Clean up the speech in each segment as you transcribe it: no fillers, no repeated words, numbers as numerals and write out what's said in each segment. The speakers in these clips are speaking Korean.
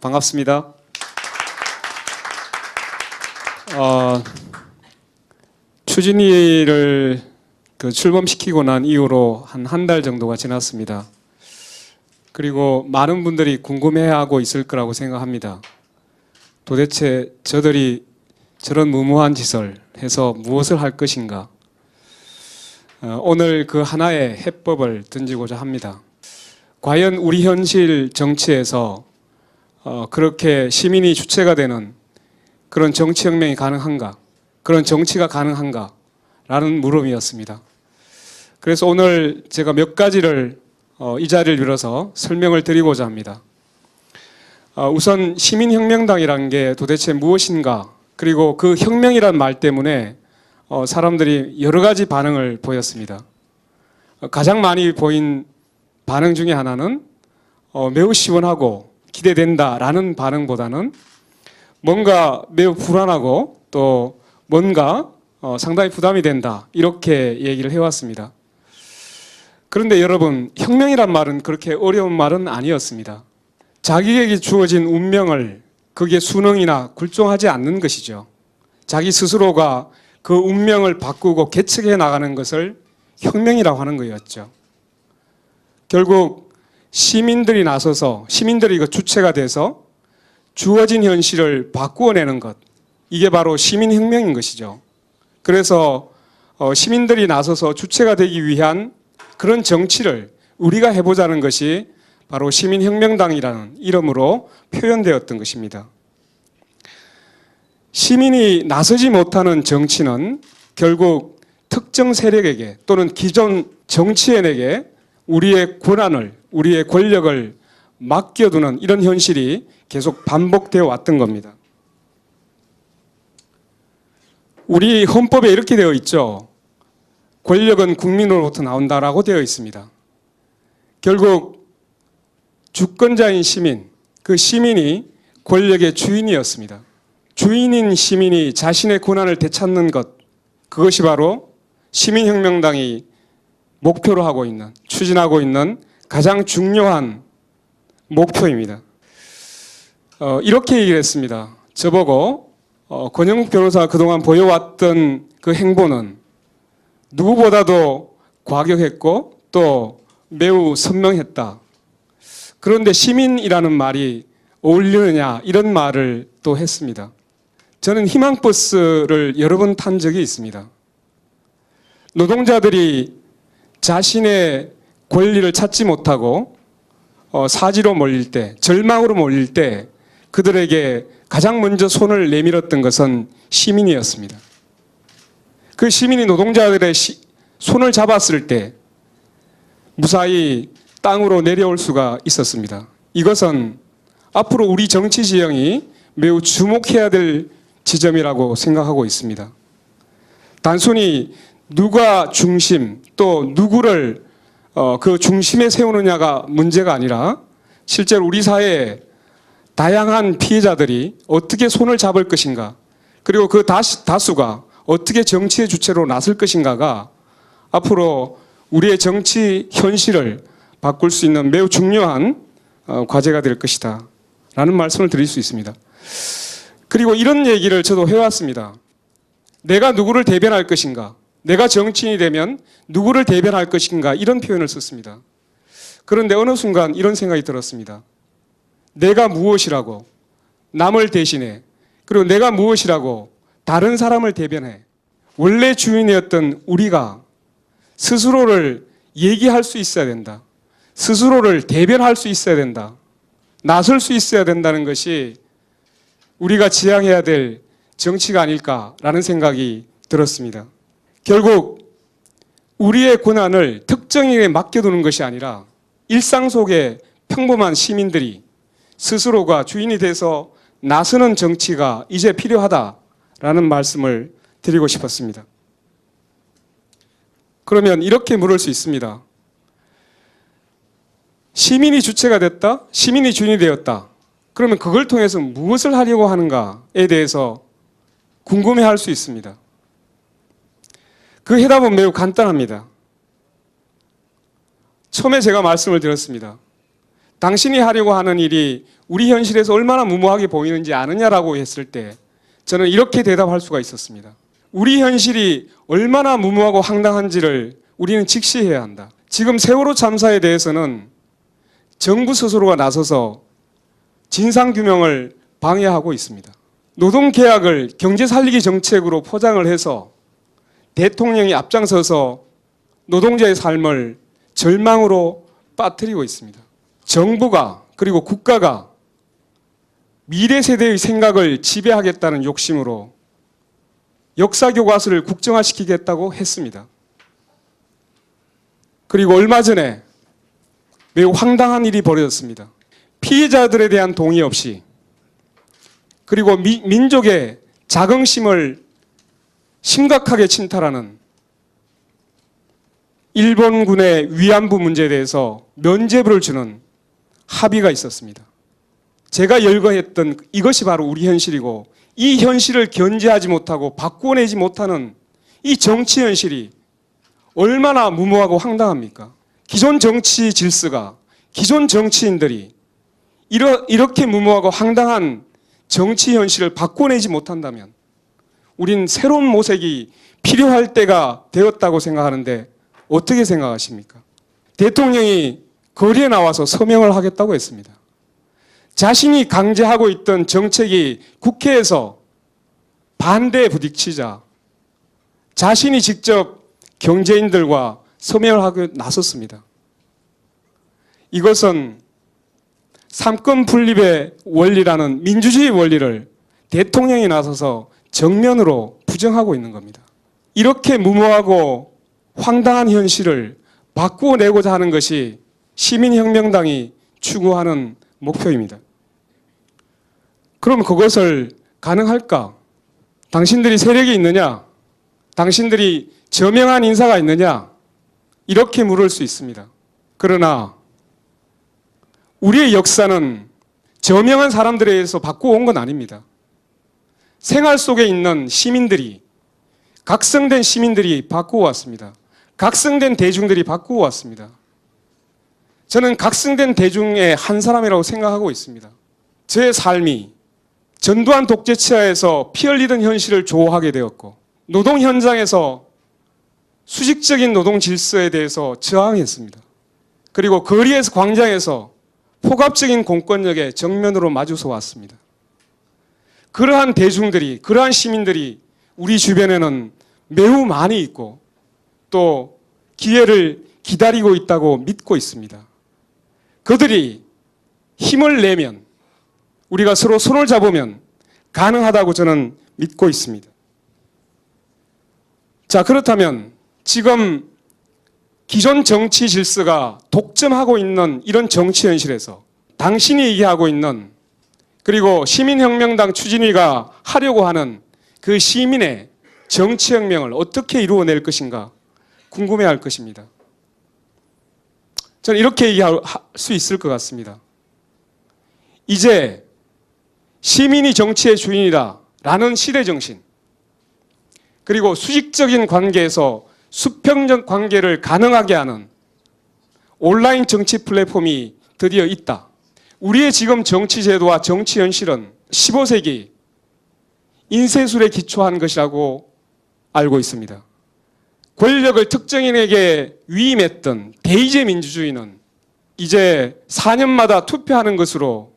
반갑습니다. 추진위를 출범시키고 난 이후로 한 달 정도가 지났습니다. 그리고 많은 분들이 궁금해하고 있을 거라고 생각합니다. 도대체 저들이 저런 무모한 짓을 해서 무엇을 할 것인가? 오늘 그 하나의 해법을 던지고자 합니다. 과연 우리 현실 정치에서 그렇게 시민이 주체가 되는 그런 정치혁명이 가능한가? 그런 정치가 가능한가? 라는 물음이었습니다. 그래서 오늘 제가 몇 가지를 이 자리를 빌어서 설명을 드리고자 합니다. 우선 시민혁명당이라는 게 도대체 무엇인가? 그리고 그 혁명이란 말 때문에 사람들이 여러 가지 반응을 보였습니다. 가장 많이 보인 반응 중에 하나는 매우 시원하고 기대된다라는 반응보다는 뭔가 매우 불안하고 또 뭔가 상당히 부담이 된다 이렇게 얘기를 해왔습니다. 그런데 여러분, 혁명이란 말은 그렇게 어려운 말은 아니었습니다. 자기에게 주어진 운명을 그게 순응이나 굴종하지 않는 것이죠. 자기 스스로가 그 운명을 바꾸고 개척해 나가는 것을 혁명이라고 하는 거였죠. 결국 시민들이 나서서 시민들이 그 주체가 돼서 주어진 현실을 바꾸어내는 것, 이게 바로 시민혁명인 것이죠. 그래서 시민들이 나서서 주체가 되기 위한 그런 정치를 우리가 해보자는 것이 바로 시민혁명당이라는 이름으로 표현되었던 것입니다. 시민이 나서지 못하는 정치는 결국 특정 세력에게 또는 기존 정치인에게 우리의 권한을, 우리의 권력을 맡겨두는 이런 현실이 계속 반복되어 왔던 겁니다. 우리 헌법에 이렇게 되어 있죠. 권력은 국민으로부터 나온다라고 되어 있습니다. 결국 주권자인 시민, 그 시민이 권력의 주인이었습니다. 주인인 시민이 자신의 권한을 되찾는 것, 그것이 바로 시민혁명당이 목표로 하고 있는, 추진하고 있는 가장 중요한 목표입니다. 이렇게 얘기를 했습니다. 저보고 권영국 변호사가 그동안 보여왔던 그 행보는 누구보다도 과격했고 또 매우 선명했다. 그런데 시민이라는 말이 어울리느냐 이런 말을 또 했습니다. 저는 희망버스를 여러 번 탄 적이 있습니다. 노동자들이 자신의 권리를 찾지 못하고 사지로 몰릴 때, 절망으로 몰릴 때 그들에게 가장 먼저 손을 내밀었던 것은 시민이었습니다. 그 시민이 노동자들의 손을 잡았을 때 무사히 땅으로 내려올 수가 있었습니다. 이것은 앞으로 우리 정치 지형이 매우 주목해야 될 지점이라고 생각하고 있습니다. 단순히 누가 중심 또 누구를 그 중심에 세우느냐가 문제가 아니라 실제로 우리 사회에 다양한 피해자들이 어떻게 손을 잡을 것인가, 그리고 그 다수가 어떻게 정치의 주체로 나설 것인가가 앞으로 우리의 정치 현실을 바꿀 수 있는 매우 중요한 과제가 될 것이다 라는 말씀을 드릴 수 있습니다. 그리고 이런 얘기를 저도 해왔습니다. 내가 누구를 대변할 것인가, 내가 정치인이 되면 누구를 대변할 것인가, 이런 표현을 썼습니다. 그런데 어느 순간 이런 생각이 들었습니다. 내가 무엇이라고 남을 대신해, 그리고 내가 무엇이라고 다른 사람을 대변해. 원래 주인이었던 우리가 스스로를 얘기할 수 있어야 된다. 스스로를 대변할 수 있어야 된다. 나설 수 있어야 된다는 것이 우리가 지향해야 될 정치가 아닐까라는 생각이 들었습니다. 결국 우리의 권한을 특정인에게 맡겨두는 것이 아니라 일상 속의 평범한 시민들이 스스로가 주인이 돼서 나서는 정치가 이제 필요하다라는 말씀을 드리고 싶었습니다. 그러면 이렇게 물을 수 있습니다. 시민이 주체가 됐다? 시민이 주인이 되었다. 그러면 그걸 통해서 무엇을 하려고 하는가에 대해서 궁금해할 수 있습니다. 그 해답은 매우 간단합니다. 처음에 제가 말씀을 드렸습니다. 당신이 하려고 하는 일이 우리 현실에서 얼마나 무모하게 보이는지 아느냐라고 했을 때 저는 이렇게 대답할 수가 있었습니다. 우리 현실이 얼마나 무모하고 황당한지를 우리는 직시해야 한다. 지금 세월호 참사에 대해서는 정부 스스로가 나서서 진상규명을 방해하고 있습니다. 노동계약을 경제살리기 정책으로 포장을 해서 대통령이 앞장서서 노동자의 삶을 절망으로 빠뜨리고 있습니다. 정부가 그리고 국가가 미래 세대의 생각을 지배하겠다는 욕심으로 역사교과서를 국정화시키겠다고 했습니다. 그리고 얼마 전에 매우 황당한 일이 벌어졌습니다. 피해자들에 대한 동의 없이 그리고 민족의 자긍심을 심각하게 침탈하는 일본군의 위안부 문제에 대해서 면죄부를 주는 합의가 있었습니다. 제가 열거했던 이것이 바로 우리 현실이고 이 현실을 견제하지 못하고 바꿔내지 못하는 이 정치 현실이 얼마나 무모하고 황당합니까? 기존 정치 질서가 기존 정치인들이 이렇게 무모하고 황당한 정치 현실을 바꿔내지 못한다면 우린 새로운 모색이 필요할 때가 되었다고 생각하는데 어떻게 생각하십니까? 대통령이 거리에 나와서 서명을 하겠다고 했습니다. 자신이 강제하고 있던 정책이 국회에서 반대에 부딪히자 자신이 직접 경제인들과 서명을 하고 나섰습니다. 이것은 삼권 분립의 원리라는 민주주의 원리를 대통령이 나서서 정면으로 부정하고 있는 겁니다. 이렇게 무모하고 황당한 현실을 바꾸어내고자 하는 것이 시민혁명당이 추구하는 목표입니다. 그럼 그것을 가능할까? 당신들이 세력이 있느냐? 당신들이 저명한 인사가 있느냐? 이렇게 물을 수 있습니다. 그러나 우리의 역사는 저명한 사람들에 의해서 바꾸어온 건 아닙니다. 생활 속에 있는 시민들이, 각성된 시민들이 바꾸어왔습니다. 각성된 대중들이 바꾸어왔습니다. 저는 각성된 대중의 한 사람이라고 생각하고 있습니다. 제 삶이 전두환 독재치하에서 피 흘리던 현실을 조호하게 되었고 노동 현장에서 수직적인 노동 질서에 대해서 저항했습니다. 그리고 거리에서 광장에서 폭압적인 공권력에 정면으로 마주서 왔습니다. 그러한 대중들이, 그러한 시민들이 우리 주변에는 매우 많이 있고 또 기회를 기다리고 있다고 믿고 있습니다. 그들이 힘을 내면 우리가 서로 손을 잡으면 가능하다고 저는 믿고 있습니다. 자, 그렇다면 지금 기존 정치 질서가 독점하고 있는 이런 정치 현실에서 당신이 얘기하고 있는 그리고 시민혁명당 추진위가 하려고 하는 그 시민의 정치혁명을 어떻게 이루어낼 것인가 궁금해할 것입니다. 저는 이렇게 얘기할 수 있을 것 같습니다. 이제 시민이 정치의 주인이다 라는 시대정신 그리고 수직적인 관계에서 수평적 관계를 가능하게 하는 온라인 정치 플랫폼이 드디어 있다. 우리의 지금 정치 제도와 정치 현실은 15세기 인쇄술에 기초한 것이라고 알고 있습니다. 권력을 특정인에게 위임했던 대의제 민주주의는 이제 4년마다 투표하는 것으로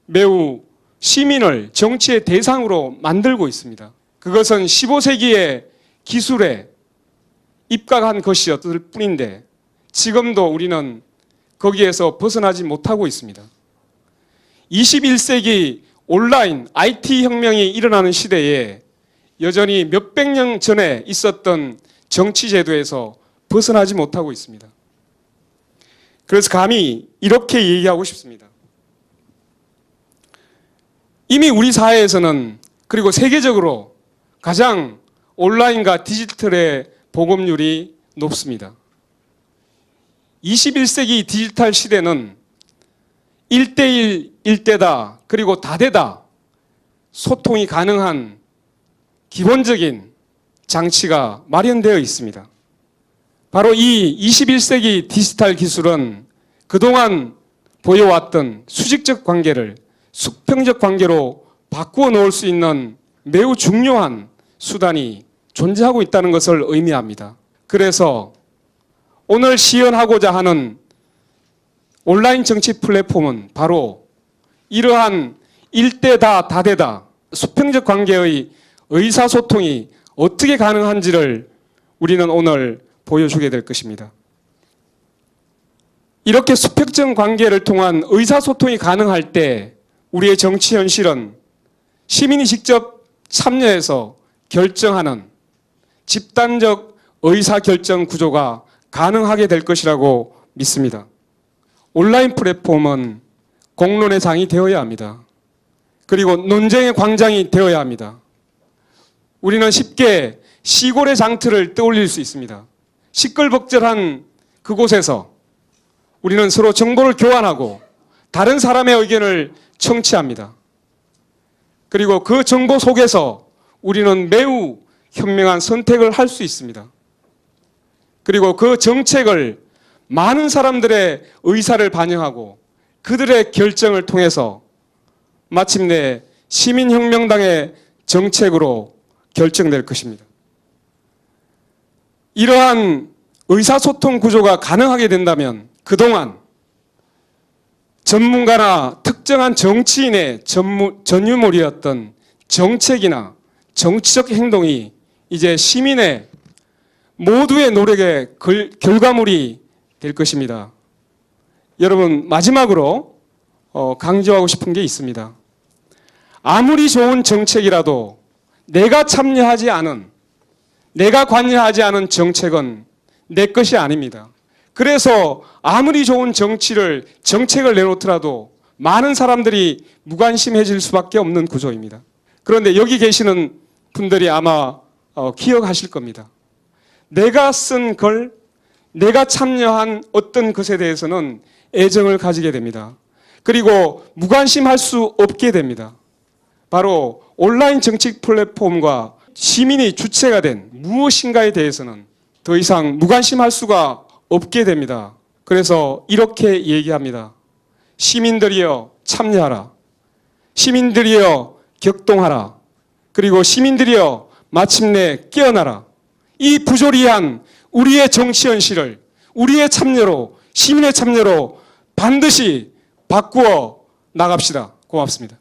매우 시민을 정치의 대상으로 만들고 있습니다. 그것은 15세기의 기술에 입각한 것이었을 뿐인데 지금도 우리는 거기에서 벗어나지 못하고 있습니다. 21세기 온라인 IT 혁명이 일어나는 시대에 여전히 몇백 년 전에 있었던 정치 제도에서 벗어나지 못하고 있습니다. 그래서 감히 이렇게 얘기하고 싶습니다. 이미 우리 사회에서는 그리고 세계적으로 가장 온라인과 디지털의 보급률이 높습니다. 21세기 디지털 시대는 1대1, 1대다, 그리고 다대다 소통이 가능한 기본적인 장치가 마련되어 있습니다. 바로 이 21세기 디지털 기술은 그동안 보여왔던 수직적 관계를 수평적 관계로 바꾸어 놓을 수 있는 매우 중요한 수단이 존재하고 있다는 것을 의미합니다. 그래서 오늘 시연하고자 하는 온라인 정치 플랫폼은 바로 이러한 일대다 다대다 수평적 관계의 의사소통이 어떻게 가능한지를 우리는 오늘 보여주게 될 것입니다. 이렇게 수평적 관계를 통한 의사소통이 가능할 때 우리의 정치 현실은 시민이 직접 참여해서 결정하는 집단적 의사결정 구조가 가능하게 될 것이라고 믿습니다. 온라인 플랫폼은 공론의 장이 되어야 합니다. 그리고 논쟁의 광장이 되어야 합니다. 우리는 쉽게 시골의 장터를 떠올릴 수 있습니다. 시끌벅적한 그곳에서 우리는 서로 정보를 교환하고 다른 사람의 의견을 청취합니다. 그리고 그 정보 속에서 우리는 매우 현명한 선택을 할 수 있습니다. 그리고 그 정책을 많은 사람들의 의사를 반영하고 그들의 결정을 통해서 마침내 시민혁명당의 정책으로 결정될 것입니다. 이러한 의사소통 구조가 가능하게 된다면 그동안 전문가나 특정한 정치인의 전유물이었던 정책이나 정치적 행동이 이제 시민의 모두의 노력의 결과물이 될 것입니다. 여러분, 마지막으로 강조하고 싶은 게 있습니다. 아무리 좋은 정책이라도 내가 참여하지 않은, 내가 관여하지 않은 정책은 내 것이 아닙니다. 그래서 아무리 좋은 정책을 내놓더라도 많은 사람들이 무관심해질 수밖에 없는 구조입니다. 그런데 여기 계시는 분들이 아마 기억하실 겁니다. 내가 쓴 글, 내가 참여한 어떤 것에 대해서는 애정을 가지게 됩니다. 그리고 무관심할 수 없게 됩니다. 바로 온라인 정치 플랫폼과 시민이 주체가 된 무엇인가에 대해서는 더 이상 무관심할 수가 없게 됩니다. 그래서 이렇게 얘기합니다. 시민들이여 참여하라. 시민들이여 격동하라. 그리고 시민들이여 마침내 깨어나라. 이 부조리한 우리의 정치 현실을 우리의 참여로, 시민의 참여로 반드시 바꾸어 나갑시다. 고맙습니다.